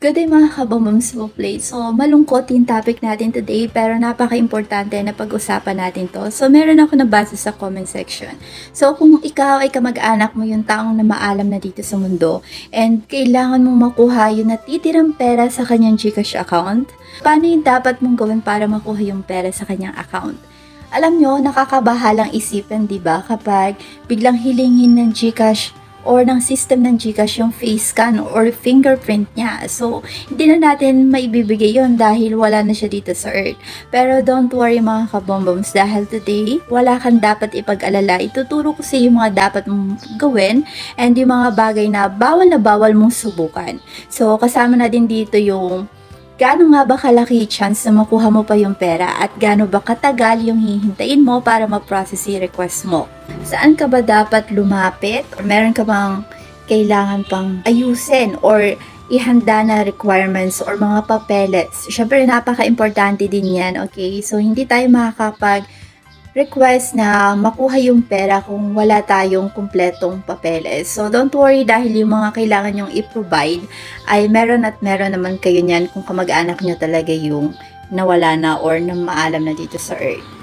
Good day mga kabamams mo plate. So, malungkot yung topic natin today pero napaka-importante na pag-usapan natin to. So, meron ako nabasa sa comment section. So, kung ikaw ay kamag-anak mo yung taong na maalam na dito sa mundo and kailangan mong makuha yung natitirang pera sa kanyang GCash account, paano yung dapat mong gawin para makuha yung pera sa kanyang account? Alam nyo, nakakabahalang isipin, di ba, kapag biglang hilingin ng GCash or ng system ng GCash yung face scan or fingerprint niya. So, hindi na natin maibibigay yon dahil wala na siya dito sa Earth. Pero don't worry mga kabomboms dahil today, wala kang dapat ipag-alala. Ituturo ko sa iyo yung mga dapat mong gawin and yung mga bagay na bawal mong subukan. So, kasama na din dito yung gaano nga ba kalaki chance na makuha mo pa yung pera at gaano ba katagal yung hihintayin mo para ma-process yung request mo? Saan ka ba dapat lumapit? Or meron ka bang kailangan pang ayusin or ihanda na requirements or mga papeles? Syempre, napaka-importante din yan, okay? So, hindi tayo makakapag request na makuha yung pera kung wala tayong kumpletong papeles. So, don't worry dahil yung mga kailangan yung i-provide ay meron at meron naman kayo niyan kung kamag-anak nyo talaga yung nawala na or na maalam na dito sa Earth.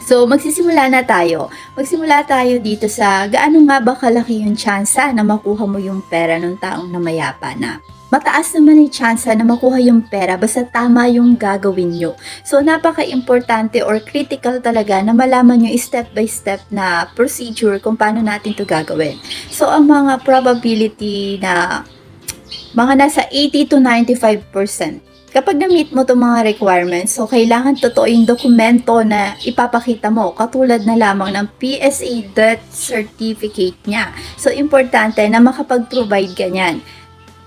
So, magsisimula na tayo. Magsimula tayo dito sa gaano nga ba kalaki yung tsansa na makuha mo yung pera ng taong namayapa na. Mataas naman yung tsansa na makuha yung pera basta tama yung gagawin nyo. So, napaka-importante or critical talaga na malaman nyo step by step na procedure kung paano natin to gagawin. So, ang mga probability na mga nasa 80 to 95%. Kapag na-meet mo itong mga requirements, so kailangan totoo yung dokumento na ipapakita mo, katulad na lamang ng PSA death certificate niya. So, importante na makapag-provide ka niyan.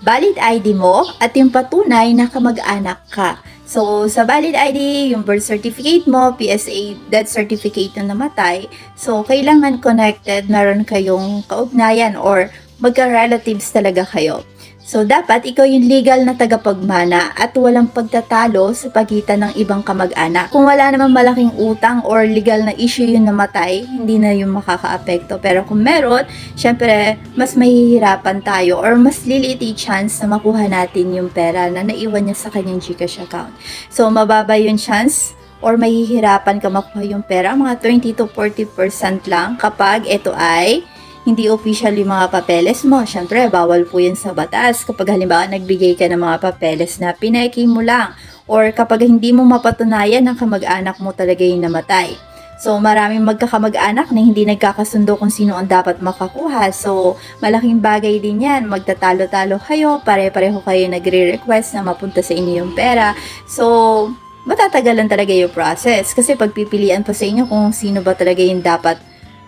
Valid ID mo at yung patunay na kamag-anak ka. So, sa valid ID, yung birth certificate mo, PSA death certificate na namatay. So, kailangan connected, meron kayong kaugnayan or magka-relatives talaga kayo. So, dapat ikaw yung legal na tagapagmana at walang pagtatalo sa pagitan ng ibang kamag-anak. Kung wala namang malaking utang or legal na issue yung namatay, hindi na yung makaka-apekto. Pero kung meron, syempre, mas mahihirapan tayo or mas liliit yung chance na makuha natin yung pera na naiwan niya sa kanyang GCash account. So, mababa yung chance or mahihirapan ka makuha yung pera, mga 20 to 40% lang kapag ito ay hindi official yung mga papeles mo. Syempre, bawal po yan sa batas. Kapag halimbawa nagbigay ka ng mga papeles na pineki mo lang or kapag hindi mo mapatunayan ng kamag-anak mo talaga yung namatay. So, maraming magkakamag-anak na hindi nagkakasundo kung sino ang dapat makakuha. So, malaking bagay din yan. Magtatalo-talo kayo, pare-pareho kayo nagre-request na mapunta sa inyo yung pera. So, matatagalan talaga yung process kasi pagpipilian pa sa inyo kung sino ba talaga yung dapat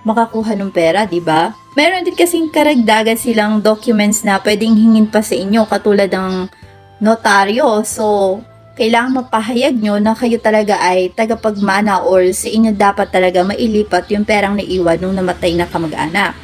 makakuha ng pera, di ba? Meron din kasing karagdagan silang documents na pwedeng hingin pa sa inyo katulad ng notaryo. So, kailangan mapahayag nyo na kayo talaga ay tagapagmana or sa inyo dapat talaga mailipat yung perang naiwan nung namatay na kamag-anak.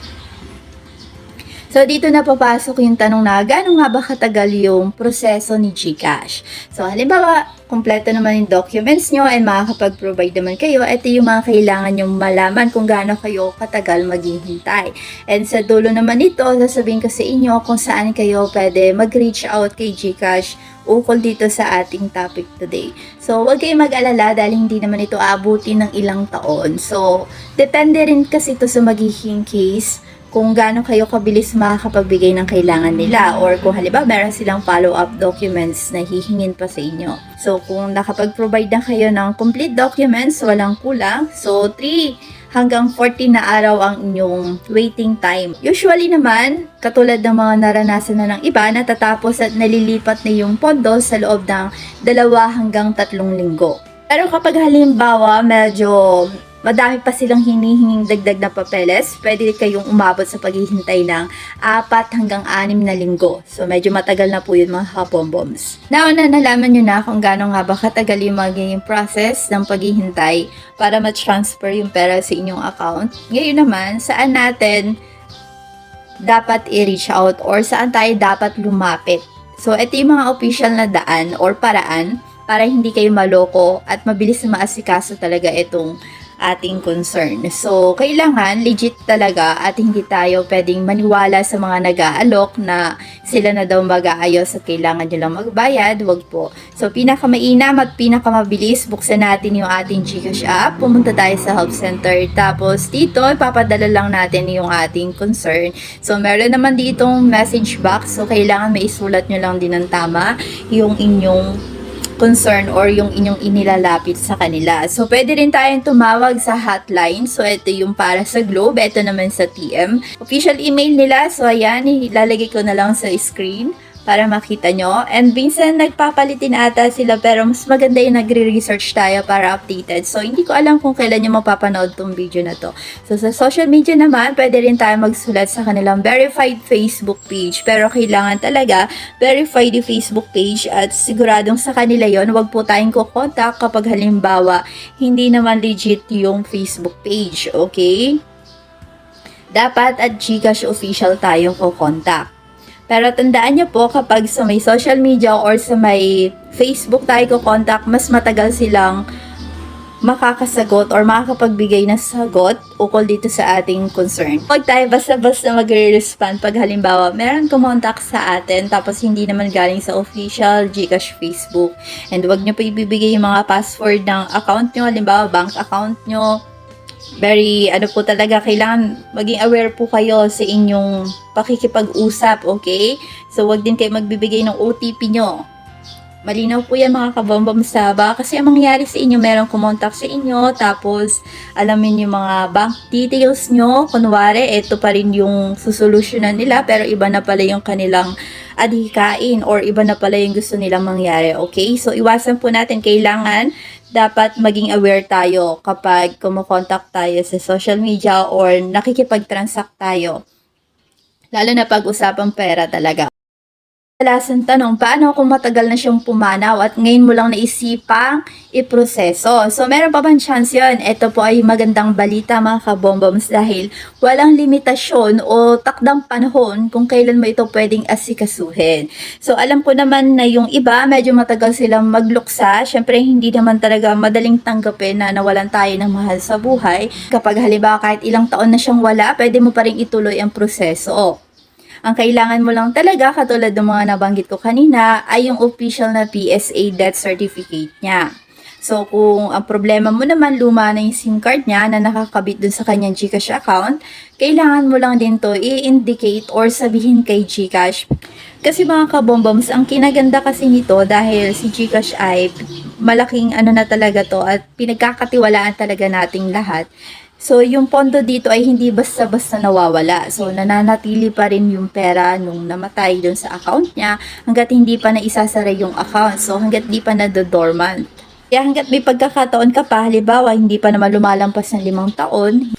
So, dito na papasok yung tanong na gaano nga ba katagal yung proseso ni GCash? So, halimbawa, kompleto naman yung documents nyo and makakapag-provide naman kayo. Ito yung mga kailangan yung malaman kung gaano kayo katagal maghihintay. And sa dulo naman ito, sasabihin ko sa inyo kung saan kayo pwede mag-reach out kay GCash ukol dito sa ating topic today. So, huwag kayong mag-alala dahil hindi naman ito aabutin ng ilang taon. So, depende rin kasi ito sa magiging case kung gaano kayo kabilis makakapagbigay ng kailangan nila or kung halimbawa meron silang follow-up documents na hihingin pa sa inyo. So, kung nakapag-provide na kayo ng complete documents, walang kulang, so 3 hanggang 14 na araw ang inyong waiting time. Usually naman, katulad ng mga naranasan na ng iba, natatapos at nalilipat na yung pondo sa loob ng 2 hanggang 3 linggo. Pero kapag halimbawa medyo madami pa silang hinihinging dagdag na papeles, pwede kayong umabot sa paghihintay ng 4 hanggang 6 na linggo. So, medyo matagal na po yun mga kabomboms. Now, nalaman nyo na kung gaano nga ba katagal yung magiging process ng paghihintay para ma-transfer yung pera sa inyong account. Ngayon naman, saan natin dapat i-reach out or saan tayo dapat lumapit? So, ito yung mga official na daan or paraan para hindi kayo maloko at mabilis na maasikaso talaga itong ating concern. So, kailangan legit talaga at hindi tayo pwedeng maniwala sa mga nag-aalok na sila na daw mag-aayos at kailangan nyo lang magbayad. Wag po. So, pinakamainam at pinakamabilis, buksan natin yung ating GCash app. Pumunta tayo sa help center. Tapos, dito, ipapadala lang natin yung ating concern. So, meron naman ditong message box. So, kailangan may isulat nyo lang din ng tama yung inyong concern or yung inyong inilalapit sa kanila. So, pwede rin tayong tumawag sa hotline. So, ito yung para sa Globe. Ito naman sa TM. Official email nila. So, ayan, ilalagay ko na lang sa screen para makita nyo. And minsan nagpapalitin ata sila pero mas maganda yung nagre-research tayo para updated. So, hindi ko alam kung kailan nyo mapapanood tong video na to. So, sa social media naman, pwede rin tayo magsulat sa kanilang verified Facebook page. Pero kailangan talaga verified yung Facebook page at siguradong sa kanila yon. Huwag po tayong kukontak kapag halimbawa hindi naman legit yung Facebook page. Okay? Dapat at GCash official tayong kukontak. Pero tandaan nyo po, kapag sa may social media or sa may Facebook tayo ko-contact, mas matagal silang makakasagot or makakapagbigay ng sagot ukol dito sa ating concern. Huwag tayo basta-basta magre-respond pag halimbawa meron kumontak sa atin tapos hindi naman galing sa official GCash Facebook. And huwag nyo pa ibibigay yung mga password ng account nyo, halimbawa bank account nyo. Very, po talaga, kailangan maging aware po kayo sa inyong pakikipag-usap, okay? So, wag din kayo magbibigay ng OTP nyo. Malinaw po yan mga kabombom baka kasi ang mangyayari sa inyo, merong kumontak sa inyo, tapos alamin yung mga bank details nyo, kunwari, ito pa rin yung susolusyonan nila, pero iba na pala yung kanilang adhikain or iba na pala yung gusto nilang mangyari, okay? So, iwasan po natin, kailangan dapat maging aware tayo kapag kumukontak tayo sa social media or nakikipag-transact tayo. Lalo na pag-usapang pera talaga. Kadalasang tanong, paano kung matagal na siyang pumanaw at ngayon mo lang naisipang iproseso? So, meron pa bang chance yun? Ito po ay magandang balita mga kabomboms dahil walang limitasyon o takdang panahon kung kailan mo ito pwedeng asikasuhin. So, alam ko naman na yung iba, medyo matagal silang magluksa. Siyempre, hindi naman talaga madaling tanggapin na nawalan tayo ng mahal sa buhay. Kapag halimbawa kahit ilang taon na siyang wala, pwede mo pa rin ituloy ang proseso. Ang kailangan mo lang talaga, katulad ng mga nabanggit ko kanina, ay yung official na PSA death certificate niya. So, kung ang problema mo naman, luma na yung SIM card niya na nakakabit dun sa kanyang GCash account, kailangan mo lang din to i-indicate or sabihin kay GCash. Kasi mga kabomboms, ang kinaganda kasi nito dahil si GCash ay malaking na talaga to at pinagkakatiwalaan talaga nating lahat. So, yung pondo dito ay hindi basta-basta nawawala. So, nananatili pa rin yung pera nung namatay dun sa account niya hanggat hindi pa naisasara yung account. So, hanggat hindi pa na-dormant. Kaya hanggat may pagkakataon ka pa, halimbawa, hindi pa naman lumalampas ng 5 taon,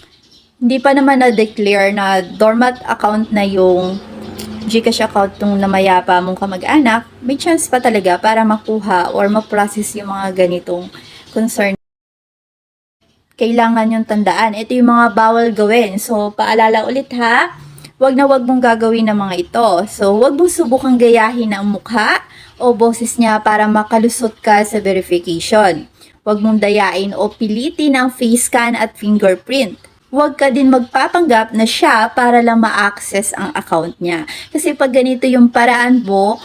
hindi pa naman na-declare na dormant account na yung GCash account nung namayapa mong kamag-anak, may chance pa talaga para makuha or ma-process yung mga ganitong concern. Kailangan yung tandaan. Ito yung mga bawal gawin. So, paalala ulit ha, wag na wag mong gagawin ng mga ito. So, wag mong subukang gayahin ang mukha o boses niya para makalusot ka sa verification. Wag mong dayain o pilitin ang face scan at fingerprint. Huwag ka din magpapanggap na siya para lang ma-access ang account niya. Kasi pag ganito yung paraan mo,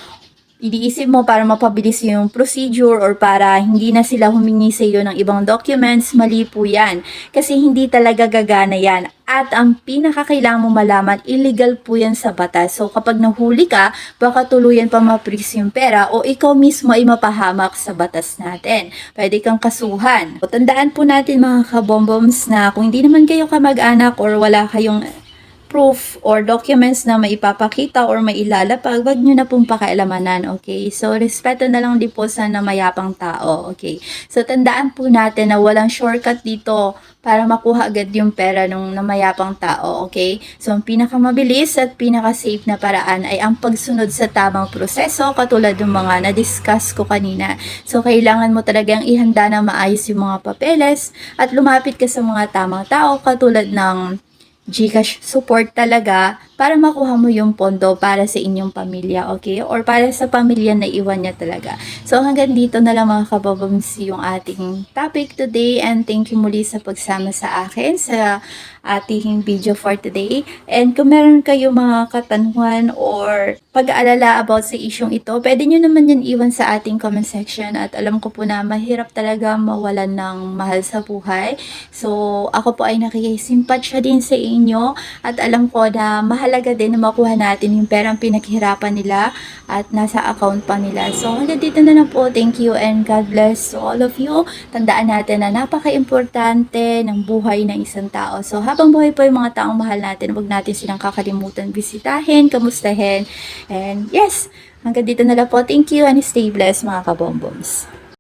iniisip mo para mapabilis yung procedure or para hindi na sila humingi sa iyo ng ibang documents, mali po yan. Kasi hindi talaga gagana yan. At ang pinakakailangan mo malaman, illegal po yan sa batas. So kapag nahuli ka, baka tuluyan pa ma-freeze yung pera o ikaw mismo ay mapahamak sa batas natin. Pwede kang kasuhan. O, tandaan po natin mga kabomboms na kung hindi naman kayo kamag-anak or wala kayong proof or documents na maipapakita or mailalapag, wag nyo na pong pakialamanan, okay? So, respeto na lang din po sa namayapang tao, okay? So, tandaan po natin na walang shortcut dito para makuha agad yung pera ng namayapang tao, okay? So, ang pinakamabilis at pinaka-safe na paraan ay ang pagsunod sa tamang proseso katulad ng mga na-discuss ko kanina. So, kailangan mo talagang ihanda na maayos yung mga papeles at lumapit ka sa mga tamang tao katulad ng GCash support talaga para makuha mo yung pondo para sa inyong pamilya, okay? Or para sa pamilya na iwan niya talaga. So hanggang dito na lang mga kababams yung ating topic today, and thank you muli sa pagsama sa akin sa ating video for today. And kung meron kayo mga katanungan or pag-aalala about sa isyong ito, pwede nyo naman yan iwan sa ating comment section, at alam ko po na mahirap talaga mawalan ng mahal sa buhay. So ako po ay nakikisimpatsya din sa inyo, at alam ko na mahalaga din na makuha natin yung perang pinaghirapan nila at nasa account pa nila. So hanggang dito na lang po. Thank you and God bless to all of you. Tandaan natin na napaka-importante ng buhay ng isang tao. So habang buhay po yung mga taong mahal natin, huwag natin silang kakalimutan bisitahin, kamustahin. And yes, hanggang dito na lang po. Thank you and stay blessed mga kabomboms.